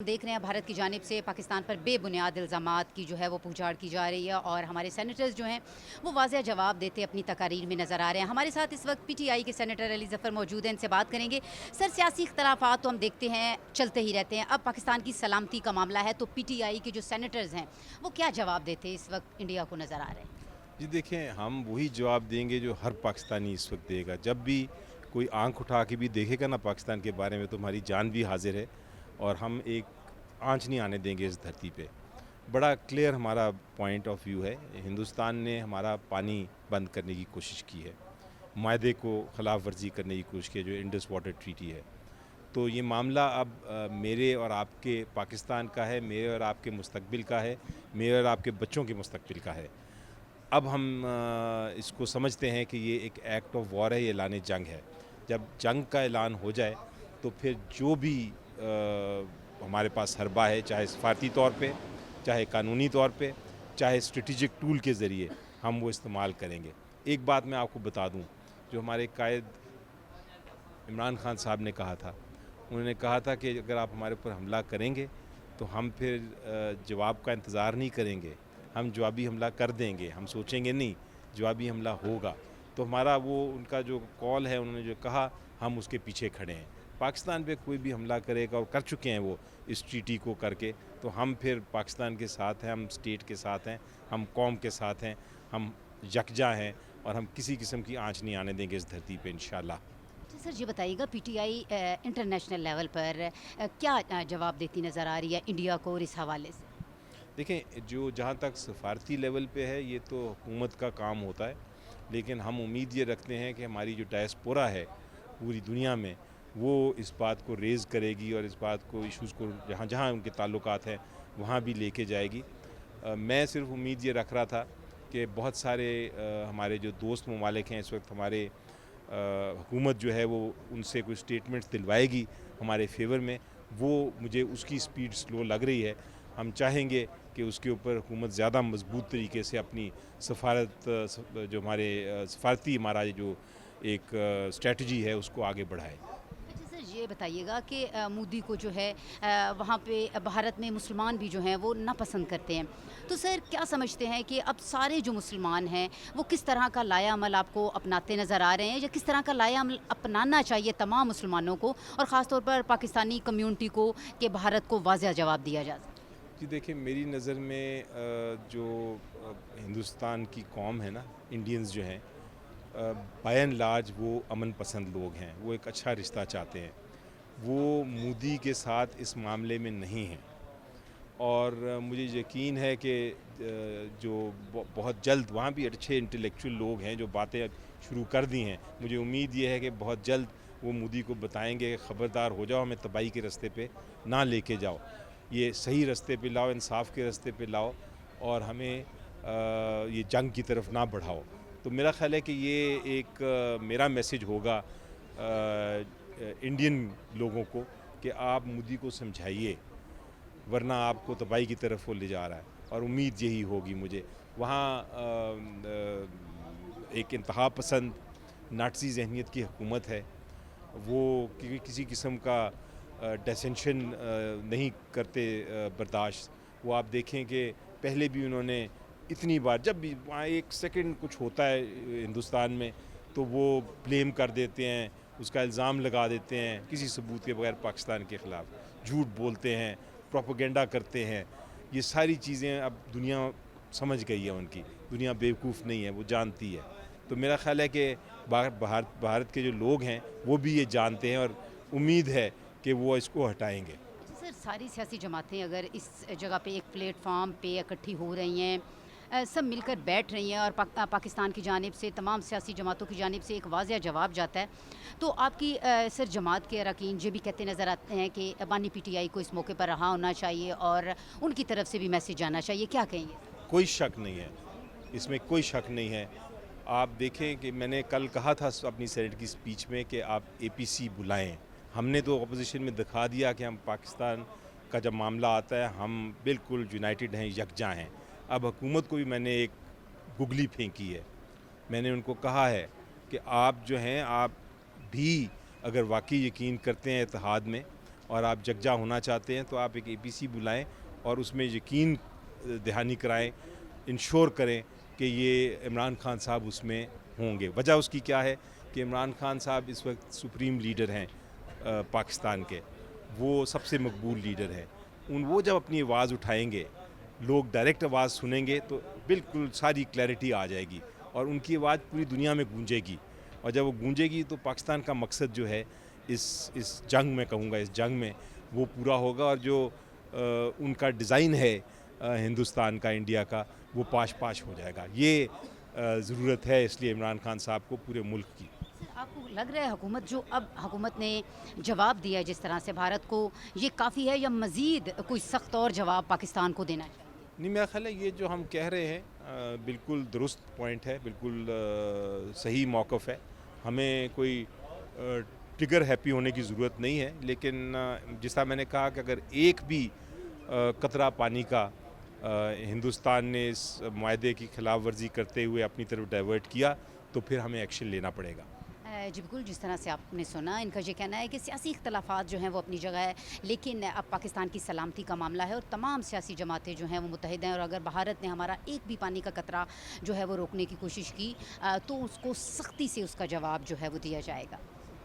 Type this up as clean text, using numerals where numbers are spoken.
देख रहे हैं भारत की जानिब से पाकिस्तान पर बेबुनियाद इल्ज़ामात की जो है वो पुछाड़ की जा रही है और हमारे सेनेटर्स जो हैं वो वाज़ेह जवाब देते अपनी तकारीर में नज़र आ रहे हैं। हमारे साथ इस वक्त पीटीआई के सेनेटर अली ज़फ़र मौजूद हैं, इनसे बात करेंगे। सर, सियासी इख्तलाफात तो हम देखते हैं चलते ही रहते हैं, अब पाकिस्तान की सलामती का मामला है तो पीटीआई के जो सेनेटर्स हैं वो क्या जवाब देते इस वक्त इंडिया को नज़र आ रहे हैं? जी देखें, हम वही जवाब देंगे जो हर पाकिस्तानी इस वक्त देगा। जब भी कोई आंख उठा के भी देखेगा ना पाकिस्तान के बारे में, तो हमारी जान भी हाजिर है और हम एक आंच नहीं आने देंगे इस धरती पे। बड़ा क्लियर हमारा पॉइंट ऑफ व्यू है। हिंदुस्तान ने हमारा पानी बंद करने की कोशिश की है, माहदे को ख़िलाफ़ वर्जी करने की कोशिश की है, जो इंडस वाटर ट्रीटी है। तो ये मामला अब मेरे और आपके पाकिस्तान का है, मेरे और आपके मुस्तकबिल का है, मेरे और आपके बच्चों के मुस्तकबिल का है। अब हम इसको समझते हैं कि ये एक एक्ट ऑफ वॉर है, ये ऐलान जंग है। जब जंग का ऐलान हो जाए तो फिर जो भी हमारे पास हरबा है, चाहे सफारती तौर पे, चाहे कानूनी तौर पे, चाहे स्ट्रेटिजिक टूल के ज़रिए, हम वो इस्तेमाल करेंगे। एक बात मैं आपको बता दूं, जो हमारे कायद इमरान खान साहब ने कहा था, उन्होंने कहा था कि अगर आप हमारे ऊपर हमला करेंगे तो हम फिर जवाब का इंतज़ार नहीं करेंगे, हम जवाबी हमला कर देंगे, हम सोचेंगे नहीं, जवाबी हमला होगा। तो हमारा वो उनका जो कॉल है, उन्होंने जो कहा, हम उसके पीछे खड़े हैं। पाकिस्तान पे कोई भी हमला करेगा, और कर चुके हैं वो इस ट्रीटी को करके, तो हम फिर पाकिस्तान के साथ हैं, हम स्टेट के साथ हैं, हम कौम के साथ हैं, हम यकजा हैं और हम किसी किस्म की आँच नहीं आने देंगे इस धरती पे इंशाल्लाह। अच्छा सर, ये बताइएगा पीटीआई इंटरनेशनल लेवल पर क्या जवाब देती नज़र आ रही है इंडिया को और इस हवाले से? देखें, जो जहाँ तक सफारती लेवल पे है, ये तो हुकूमत का काम होता है, लेकिन हम उम्मीद ये रखते हैं कि हमारी जो डायस्पोरा है पूरी दुनिया में, वो इस बात को रेज़ करेगी और इस बात को, इश्यूज़ को जहाँ जहाँ उनके ताल्लुकात हैं वहाँ भी लेके जाएगी। मैं सिर्फ उम्मीद ये रख रहा था कि बहुत सारे हमारे जो दोस्त ममालिक हैं इस वक्त, हमारे हुकूमत जो है वो उनसे कोई स्टेटमेंट्स दिलवाएगी हमारे फेवर में, वो मुझे उसकी स्पीड स्लो लग रही है। हम चाहेंगे कि उसके ऊपर हुकूमत ज़्यादा मजबूत तरीके से अपनी जो हमारे सफारती हमारा जो एक स्ट्रेटजी है उसको आगे बढ़ाए। अच्छा सर, ये बताइएगा कि मोदी को जो है वहाँ पे भारत में मुसलमान भी जो हैं वो नापसंद करते हैं। तो सर, क्या समझते हैं कि अब सारे जो मुसलमान हैं वो किस तरह का लाया अमल आपको अपनाते नज़र आ रहे हैं, या किस तरह का लाया अमल अपनाना चाहिए तमाम मुसलमानों को और ख़ास तौर पर पाकिस्तानी कम्युनिटी को, कि भारत को वाज़ेह जवाब दिया जा सके? जी देखिए, मेरी नज़र में जो हिंदुस्तान की कौम है ना, इंडियंस जो हैं, बाय एंड लार्ज वो अमन पसंद लोग हैं, वो एक अच्छा रिश्ता चाहते हैं। वो मोदी के साथ इस मामले में नहीं हैं और मुझे यकीन है कि जो बहुत जल्द वहाँ भी अच्छे इंटेलेक्चुअल लोग हैं जो बातें शुरू कर दी हैं। मुझे उम्मीद ये है कि बहुत जल्द वो मोदी को बताएंगे, ख़बरदार हो जाओ, हमें तबाही के रास्ते पे ना लेके जाओ, ये सही रास्ते पे लाओ, इंसाफ के रास्ते पे लाओ और हमें ये जंग की तरफ ना बढ़ाओ। तो मेरा ख़्याल है कि ये एक मेरा मैसेज होगा इंडियन लोगों को कि आप मोदी को समझाइए, वरना आपको तबाही की तरफ वो ले जा रहा है। और उम्मीद यही होगी मुझे। वहाँ एक इंतहा पसंद नाटसी जहनीत की हुकूमत है, वो किसी किस्म का डिसेंशन नहीं करते बर्दाश्त। वो आप देखें कि पहले भी उन्होंने इतनी बार, जब भी वहाँ एक सेकंड कुछ होता है हिंदुस्तान में, तो वो ब्लेम कर देते हैं, उसका इल्ज़ाम लगा देते हैं किसी सबूत के बगैर पाकिस्तान के ख़िलाफ़, झूठ बोलते हैं, प्रोपेगेंडा करते हैं। ये सारी चीज़ें अब दुनिया समझ गई है उनकी, दुनिया बेवकूफ़ नहीं है, वो जानती है। तो मेरा ख़्याल है कि भारत के जो लोग हैं वो भी ये जानते हैं और उम्मीद है कि वो इसको हटाएंगे। अच्छा सर, सारी सियासी जमातें अगर इस जगह पे एक प्लेटफॉर्म पे इकट्ठी हो रही हैं, सब मिलकर बैठ रही हैं और पाकिस्तान की जानिब से तमाम सियासी जमातों की जानिब से एक वाज़ेह जवाब जाता है, तो आपकी सर जमात के अरकान ये भी कहते नज़र आते हैं कि बानी पीटीआई को इस मौके पर रहा होना चाहिए और उनकी तरफ से भी मैसेज जाना चाहिए, क्या कहेंगे? कोई शक नहीं है, इसमें कोई शक नहीं है। आप देखें कि मैंने कल कहा था अपनी सेनेट की स्पीच में कि आप एपीसी बुलाएं। हमने तो अपोजिशन में दिखा दिया कि हम पाकिस्तान का जब मामला आता है हम बिल्कुल यूनाइटेड हैं, यकजा हैं। अब हुकूमत को भी मैंने एक गुगली फेंकी है। मैंने उनको कहा है कि आप जो हैं, आप भी अगर वाकई यकीन करते हैं इत्तेहाद में, اور آپ یکجا ہونا چاہتے ہیں تو آپ ایک APC بلائیں اور اس میں یقین دہانی کرائیں، انشور کریں کہ یہ عمران خان صاحب اس میں ہوں گے۔ وجہ اس کی کیا ہے کہ عمران خان صاحب اس وقت سپریم لیڈر ہیں پاکستان کے، وہ سب سے مقبول لیڈر ہیں۔ وہ جب اپنی آواز اٹھائیں گے، لوگ ڈائریکٹ آواز سنیں گے تو بالکل ساری کلیئرٹی آ جائے گی اور ان کی آواز پوری دنیا میں گونجے گی، اور جب وہ گونجے گی تو پاکستان کا مقصد جو ہے اس جنگ میں کہوں گا، اس جنگ میں وہ پورا ہوگا، اور جو ان کا ڈیزائن ہے ہندوستان کا، انڈیا کا، وہ پاش پاش ہو جائے گا۔ یہ ضرورت ہے اس لیے عمران خان صاحب کو پورے ملک کی۔ آپ کو لگ رہا ہے حکومت نے جواب دیا جس طرح سے بھارت کو، یہ کافی ہے یا مزید کوئی سخت اور جواب پاکستان کو دینا چاہیے؟ نہیں، میرا خیال ہے یہ جو ہم کہہ رہے ہیں بالکل درست پوائنٹ ہے، بالکل صحیح موقف ہے۔ ہمیں کوئی ٹگر ہیپی ہونے کی ضرورت نہیں ہے، لیکن جس طرح میں نے کہا کہ اگر ایک بھی قطرہ پانی کا ہندوستان نے اس معاہدے کی خلاف ورزی کرتے ہوئے اپنی طرف ڈائیورٹ کیا تو پھر ہمیں ایکشن لینا پڑے گا۔ جی بالکل، جس طرح سے آپ نے سنا، ان کا یہ کہنا ہے کہ سیاسی اختلافات جو ہیں وہ اپنی جگہ ہے، لیکن اب پاکستان کی سلامتی کا معاملہ ہے اور تمام سیاسی جماعتیں جو ہیں وہ متحد ہیں، اور اگر بھارت نے ہمارا ایک بھی پانی کا قطرہ جو ہے وہ روکنے کی کوشش کی تو اس کو سختی سے اس کا جواب جو ہے وہ دیا جائے گا۔